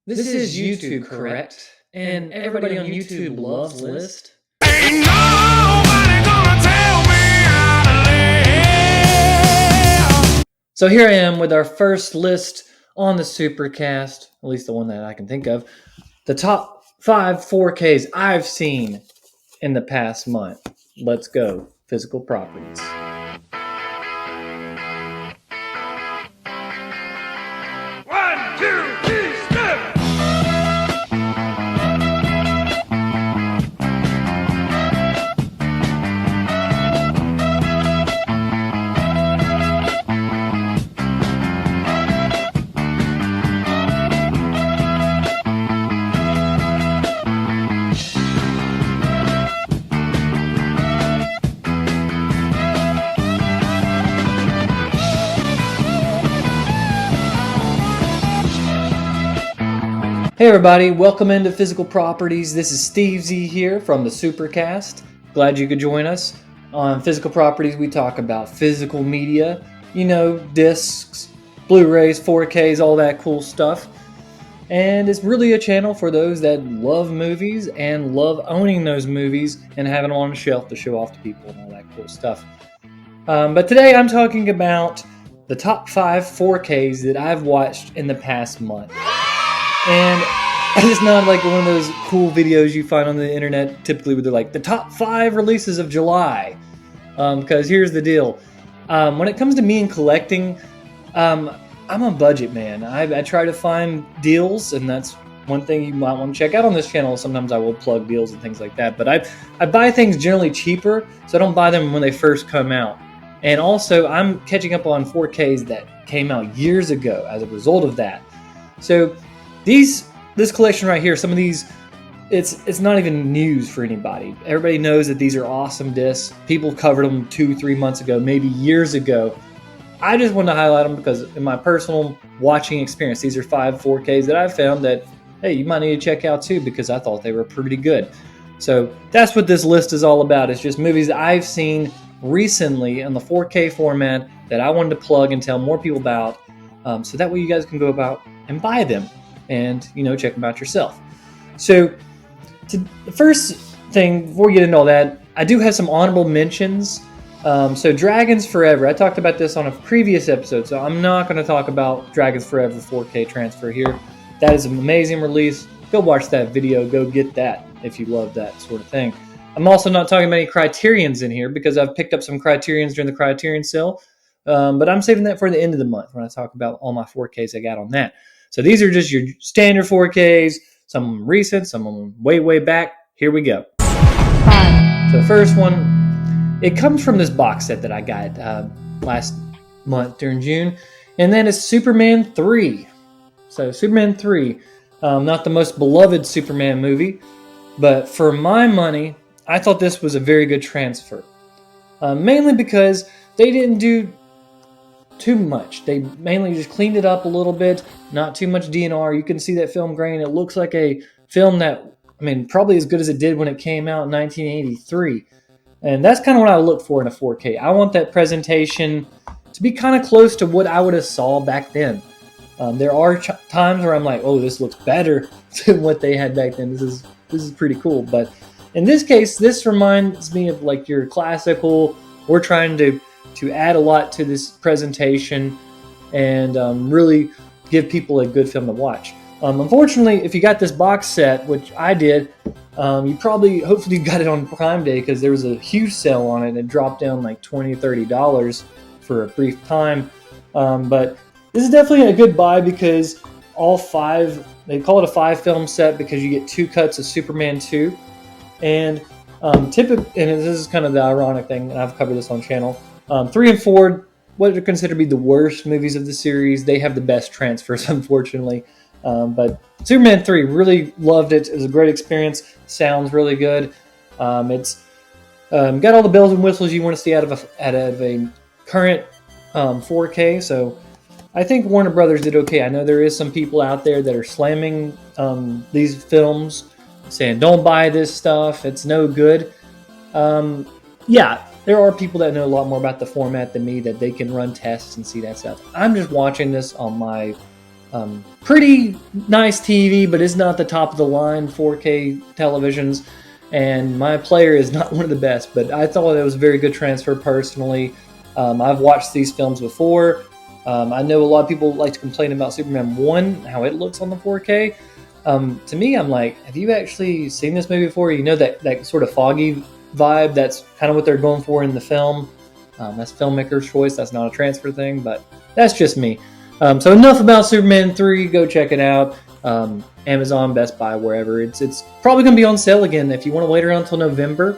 This is YouTube, correct? And everybody on YouTube loves list. Ain't nobody gonna tell me how to live. So here I am with our first list on the Supercast, at least the one that I can think of. The top 5 4Ks I've seen in the past month. Let's go. Physical properties. One, two, three, step. Hey everybody, welcome into Physical Properties. This is Steve Z here from the Supercast. Glad you could join us. On Physical Properties, we talk about physical media, discs, Blu-rays, 4Ks, all that cool stuff. And it's really a channel for those that love movies and love owning those movies and having them on a shelf to show off to people and all that cool stuff. But today I'm talking about the top 5 4Ks that I've watched in the past month. And it's not like one of those cool videos you find on the internet typically where they're like the top 5 releases of July. Because here's the deal. When it comes to me and collecting, I'm a budget man. I try to find deals, and that's one thing you might want to check out on this channel. Sometimes I will plug deals and things like that. But I buy things generally cheaper, so I don't buy them when they first come out. And also, I'm catching up on 4Ks that came out years ago as a result of that. So this collection right here, some of these, it's not even news for anybody. Everybody knows that these are awesome discs. People covered them 2-3 months ago, maybe years ago. I just wanted to highlight them because in my personal watching experience, these are 5 4Ks that I've found that, hey, you might need to check out too because I thought they were pretty good. So that's what this list is all about. It's just movies that I've seen recently in the 4K format that I wanted to plug and tell more people about, so that way you guys can go about and buy them and check them out yourself. So the first thing, before we get into all that, I do have some honorable mentions. So Dragons Forever, I talked about this on a previous episode, so I'm not going to talk about Dragons Forever 4K transfer here. That is an amazing release. Go watch that video, go get that if you love that sort of thing. I'm also not talking about any Criterions in here because I've picked up some Criterions during the Criterion sale, but I'm saving that for the end of the month when I talk about all my 4Ks I got on that. So these are just your standard 4Ks, some of them recent, some of them way, way back. Here we go. So the first one, it comes from this box set that I got last month during June, and then it's Superman 3. So Superman 3, not the most beloved Superman movie, but for my money, I thought this was a very good transfer. Mainly because they didn't do too much. They mainly just cleaned it up a little bit, not too much DNR. You can see that film grain. It looks like a film that, probably as good as it did when it came out in 1983. And that's kind of what I look for in a 4K. I want that presentation to be kind of close to what I would have saw back then. There are times where I'm like, oh, this looks better than what they had back then. This is pretty cool. But in this case, this reminds me of like your classical, we're trying to add a lot to this presentation and really give people a good film to watch. Unfortunately, if you got this box set, which I did, hopefully you got it on Prime Day because there was a huge sale on it and it dropped down like $20-$30 for a brief time. But this is definitely a good buy because all 5, they call it a 5 film set because you get 2 cuts of Superman 2. And and this is kind of the ironic thing, and I've covered this on channel. 3 and 4, what are considered to be the worst movies of the series. They have the best transfers, unfortunately. But Superman 3, really loved it. It was a great experience. Sounds really good. It's got all the bells and whistles you want to see out of a current 4K. So I think Warner Brothers did okay. I know there is some people out there that are slamming these films, saying don't buy this stuff. It's no good. Yeah. There are people that know a lot more about the format than me, that they can run tests and see that stuff. I'm just watching this on my Pretty nice TV, but it's not the top of the line 4K televisions. And my player is not one of the best, but I thought it was a very good transfer personally. I've watched these films before. I know a lot of people like to complain about Superman 1, how it looks on the 4K. To me, I'm like, have you actually seen this movie before? You know that sort of foggy vibe? That's kind of what they're going for in the film. That's filmmaker's choice. That's not a transfer thing, but that's just me. So enough about Superman 3. Go check it out. Amazon, Best Buy, wherever. It's probably going to be on sale again. If you want to wait around until November,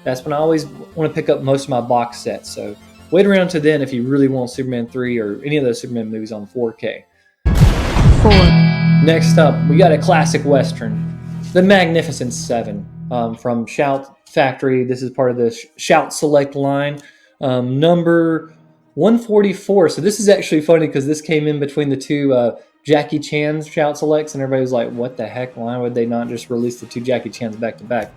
that's when I always want to pick up most of my box sets. So wait around to then if you really want Superman 3 or any of those Superman movies on 4K. 4. Next up, we got a classic Western, The Magnificent Seven, from Shout Factory. This is part of the Shout Select line. Number 144. So this is actually funny because this came in between the two Jackie Chan's Shout Selects, and everybody was like, what the heck? Why would they not just release the two Jackie Chan's back to back?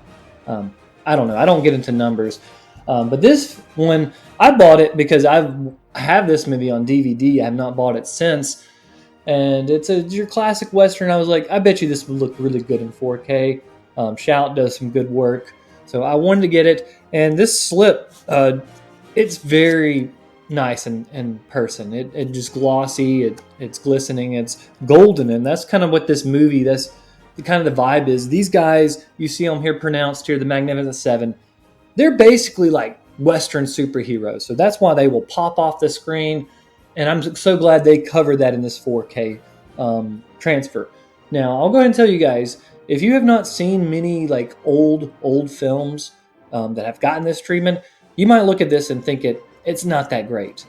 I don't know. I don't get into numbers. But this one, I bought it because I have this movie on DVD. I have not bought it since. And it's your classic Western. I was like, I bet you this would look really good in 4K. Shout does some good work. So I wanted to get it. And this slip, it's very nice in person. It just glossy, it's glistening, it's golden, and that's kind of what this movie, that's the kind of the vibe is. These guys, you see them here pronounced here, the Magnificent Seven, they're basically like Western superheroes, so that's why they will pop off the screen, and I'm so glad they covered that in this 4K transfer. Now, I'll go ahead and tell you guys, if you have not seen many like old films that have gotten this treatment, you might look at this and think it's not that great.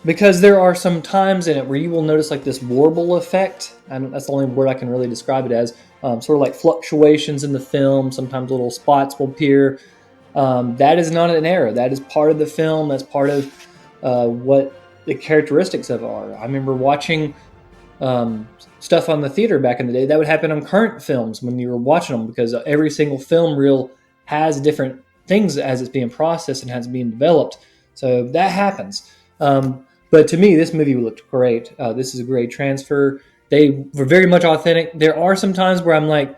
Because there are some times in it where you will notice like this warble effect, and that's the only word I can really describe it as, sort of like fluctuations in the film, sometimes little spots will appear. That is not an error. That is part of the film. That's part of what the characteristics of it are. I remember watching stuff on the theater back in the day. That would happen on current films when you were watching them, because every single film reel has different things as it's being processed and as it's being developed. So that happens. But to me, this movie looked great. This is a great transfer. They were very much authentic. There are some times where I'm like,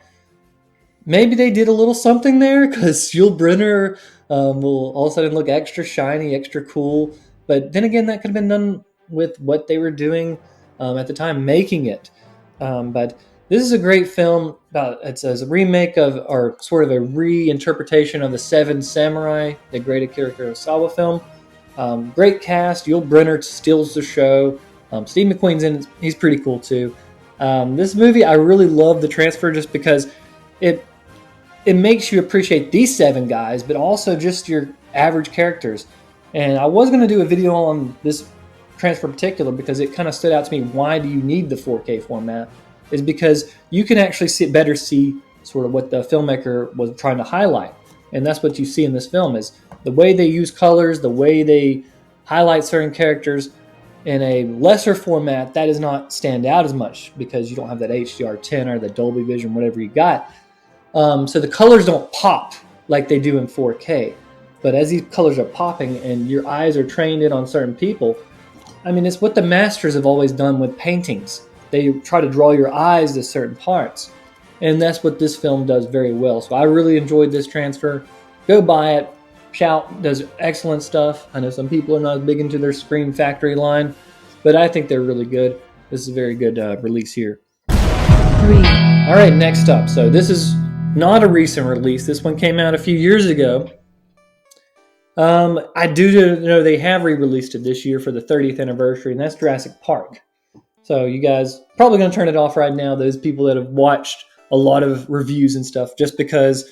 maybe they did a little something there, because Yul Brynner will all of a sudden look extra shiny, extra cool. But then again, that could have been done with what they were doing at the time, making it. But this is a great film. It's a remake of, or sort of a reinterpretation of the Seven Samurai, the great Akira Kurosawa film. Great cast. Yul Brynner steals the show. Steve McQueen's in it. He's pretty cool too. This movie, I really love the transfer just because it makes you appreciate these seven guys, but also just your average characters. And I was going to do a video on this transfer in particular because it kind of stood out to me. Why do you need the 4K format? Is because you can actually better see sort of what the filmmaker was trying to highlight. And that's what you see in this film, is the way they use colors, the way they highlight certain characters. In a lesser format, that does not stand out as much because you don't have that HDR10 or the Dolby Vision, whatever you got. So the colors don't pop like they do in 4K. But as these colors are popping and your eyes are trained in on certain people, I mean, it's what the masters have always done with paintings. They try to draw your eyes to certain parts. And that's what this film does very well. So I really enjoyed this transfer. Go buy it. Shout does excellent stuff. I know some people are not big into their Scream Factory line, but I think they're really good. This is a very good release here. 3. All right, next up. So this is not a recent release. This one came out a few years ago. I do know they have re-released it this year for the 30th anniversary, and that's Jurassic Park. So you guys probably going to turn it off right now, those people that have watched a lot of reviews and stuff, just because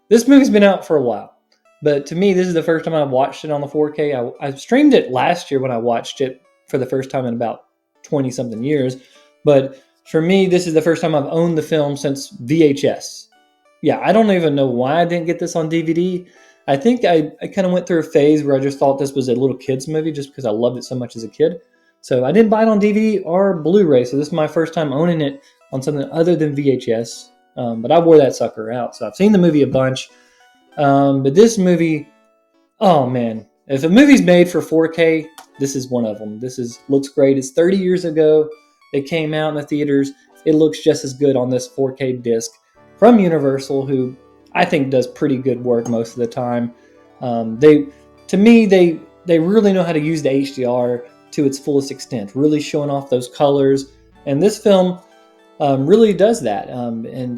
this movie's been out for a while. But to me, this is the first time I've watched it on the 4K. I streamed it last year when I watched it for the first time in about 20-something years. But for me, this is the first time I've owned the film since VHS. Yeah, I don't even know why I didn't get this on DVD. I think I kind of went through a phase where I just thought this was a little kid's movie just because I loved it so much as a kid. So I didn't buy it on DVD or Blu-ray, so this is my first time owning it on something other than VHS. But I wore that sucker out, so I've seen the movie a bunch. But this movie, oh man, if a movie's made for 4K, this is one of them. Looks great. It's 30 years ago. It came out in the theaters. It looks just as good on this 4K disc from Universal, who I think does pretty good work most of the time. They really know how to use the HDR to its fullest extent, really showing off those colors. And this film really does that. And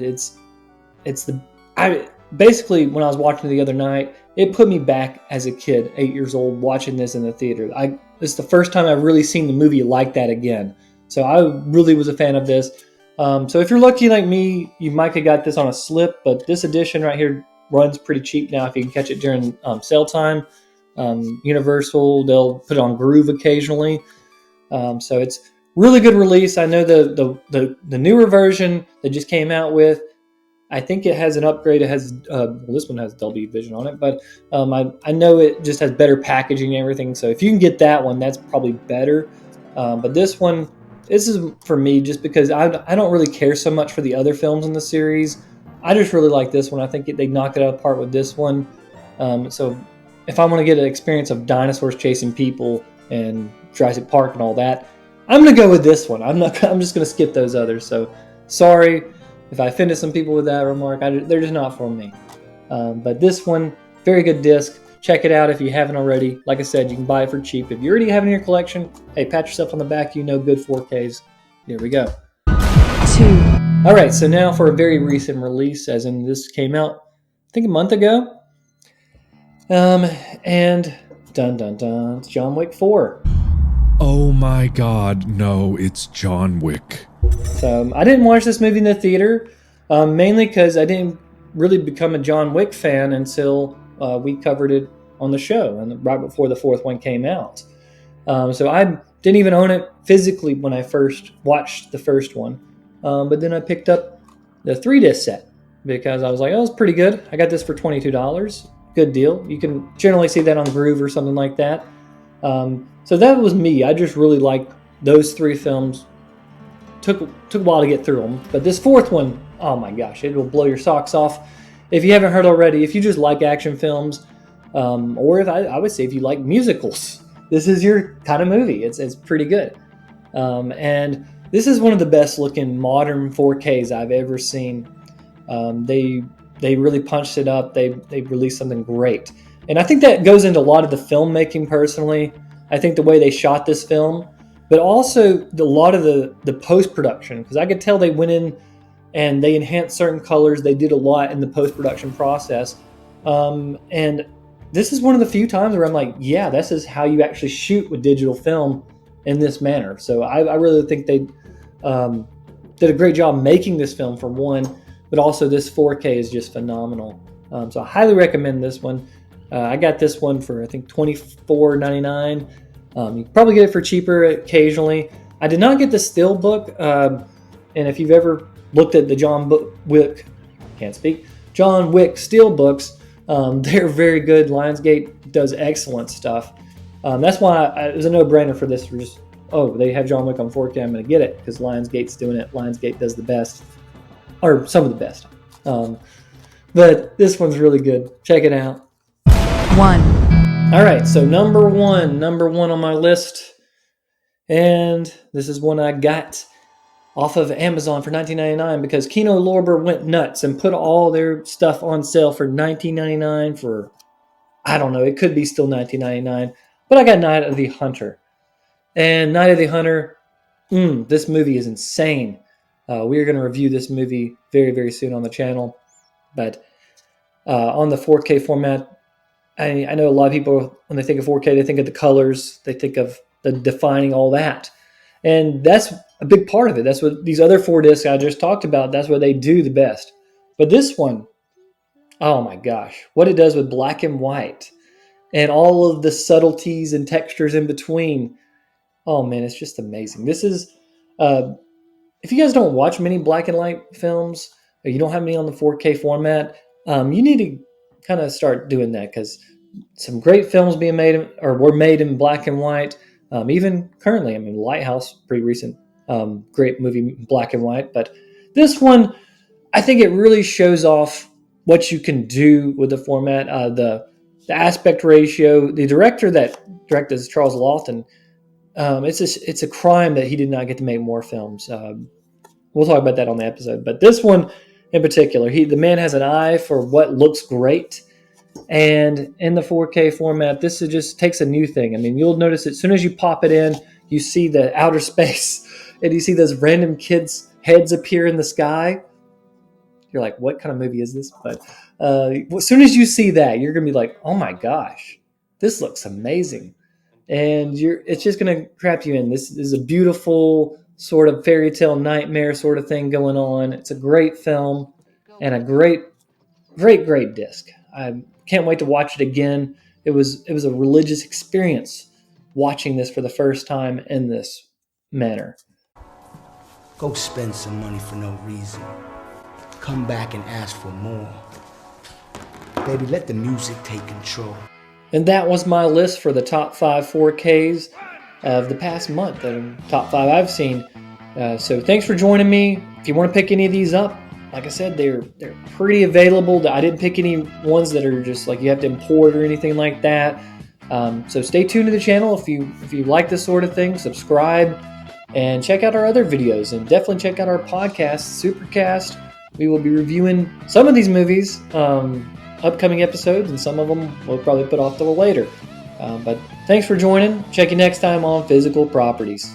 basically, when I was watching it the other night, it put me back as a kid, 8 years old, watching this in the theater. It's the first time I've really seen the movie like that again. So I really was a fan of this. So if you're lucky like me, you might have got this on a slip, but this edition right here runs pretty cheap now if you can catch it during sale time. Universal, they'll put it on Groove occasionally. So it's really good release. I know the newer version they just came out with, I think it has an upgrade. It has this one has Dolby Vision on it, but I know it just has better packaging and everything. So if you can get that one, that's probably better. But this is for me just because I don't really care so much for the other films in the series. I just really like this one. I think they knocked it out apart with this one. So if I want to get an experience of dinosaurs chasing people and Jurassic Park and all that, I'm going to go with this one. I'm just going to skip those others. So sorry if I offended some people with that remark. They're just not for me. But this one, very good disc. Check it out if you haven't already. Like I said, you can buy it for cheap. If you already have it in your collection, hey, pat yourself on the back. You know good 4Ks. Here we go. 2. All right, so now for a very recent release, as in this came out, I think a month ago. And dun dun dun, it's John Wick 4. Oh my god, no, it's John Wick. So I didn't watch this movie in the theater, mainly because I didn't really become a John Wick fan until we covered it on the show, and right before the fourth one came out. So I didn't even own it physically when I first watched the first one. But then I picked up the 3-disc set because I was like, oh, it's pretty good. I got this for $22. Good deal. You can generally see that on Groove or something like that. So that was me. I just really liked those 3 films. Took a while to get through them. But this fourth one, oh my gosh, it will blow your socks off. If you haven't heard already, if you just like action films, or if I would say if you like musicals, this is your kind of movie. It's pretty good. And this is one of the best looking modern 4Ks I've ever seen. They really punched it up. They released something great. And I think that goes into a lot of the filmmaking personally. I think the way they shot this film, but also a lot of the post-production, because I could tell they went in and they enhanced certain colors. They did a lot in the post-production process. And this is one of the few times where I'm like, yeah, this is how you actually shoot with digital film in this manner. So I really think they did a great job making this film, for one, but also this 4K is just phenomenal. So I highly recommend this one. I got this one for, I think, $24.99. You can probably get it for cheaper occasionally. I did not get the Steelbook. And if you've ever looked at the John Wick Steelbooks, they're very good. Lionsgate does excellent stuff. That's why it was a no-brainer for this. They have John Wick on 4K, I'm going to get it because Lionsgate's doing it. Lionsgate does the best, or some of the best. But this one's really good. Check it out. 1. All right, so number one on my list, and this is one I got off of Amazon for $19.99 because Kino Lorber went nuts and put all their stuff on sale for $19.99 for, I don't know, it could be still $19.99, but I got Night of the Hunter. And Night of the Hunter, this movie is insane. We are going to review this movie very, very soon on the channel, but on the 4K format, I know a lot of people, when they think of 4K, they think of the colors, they think of the defining all that. And that's a big part of it. That's what these other 4 discs I just talked about, that's what they do the best. But this one, oh my gosh, what it does with black and white and all of the subtleties and textures in between. Oh man, it's just amazing. This is, if you guys don't watch many black and white films, or you don't have any on the 4K format, you need to kind of start doing that because some great films were made in black and white. Even currently, Lighthouse, pretty recent, great movie, black and white. But this one, I think it really shows off what you can do with the format. the aspect ratio. The director that directed is Charles Lawton. It's a crime that he did not get to make more films. We'll talk about that on the episode. But this one in particular, the man has an eye for what looks great. And in the 4K format, this just takes a new thing. I mean, you'll notice as soon as you pop it in, you see the outer space and you see those random kids' heads appear in the sky. You're like, what kind of movie is this? But as soon as you see that, you're going to be like, oh my gosh, this looks amazing. And it's just going to trap you in. This is a beautiful sort of fairy tale nightmare sort of thing going on. It's a great film and a great disc. I can't wait to watch it again. It was a religious experience watching this for the first time in this manner. Go spend some money for no reason. Come back and ask for more. Baby, let the music take control. And that was my list for the top 5 4Ks of the past month, the top 5 I've seen. So thanks for joining me. If you want to pick any of these up, like I said, they're pretty available. I didn't pick any ones that are just like you have to import or anything like that. So stay tuned to the channel if you like this sort of thing. Subscribe and check out our other videos, and definitely check out our podcast, Supercast. We will be reviewing some of these movies, upcoming episodes, and some of them we'll probably put off till later. But thanks for joining. Check you next time on Physical Properties.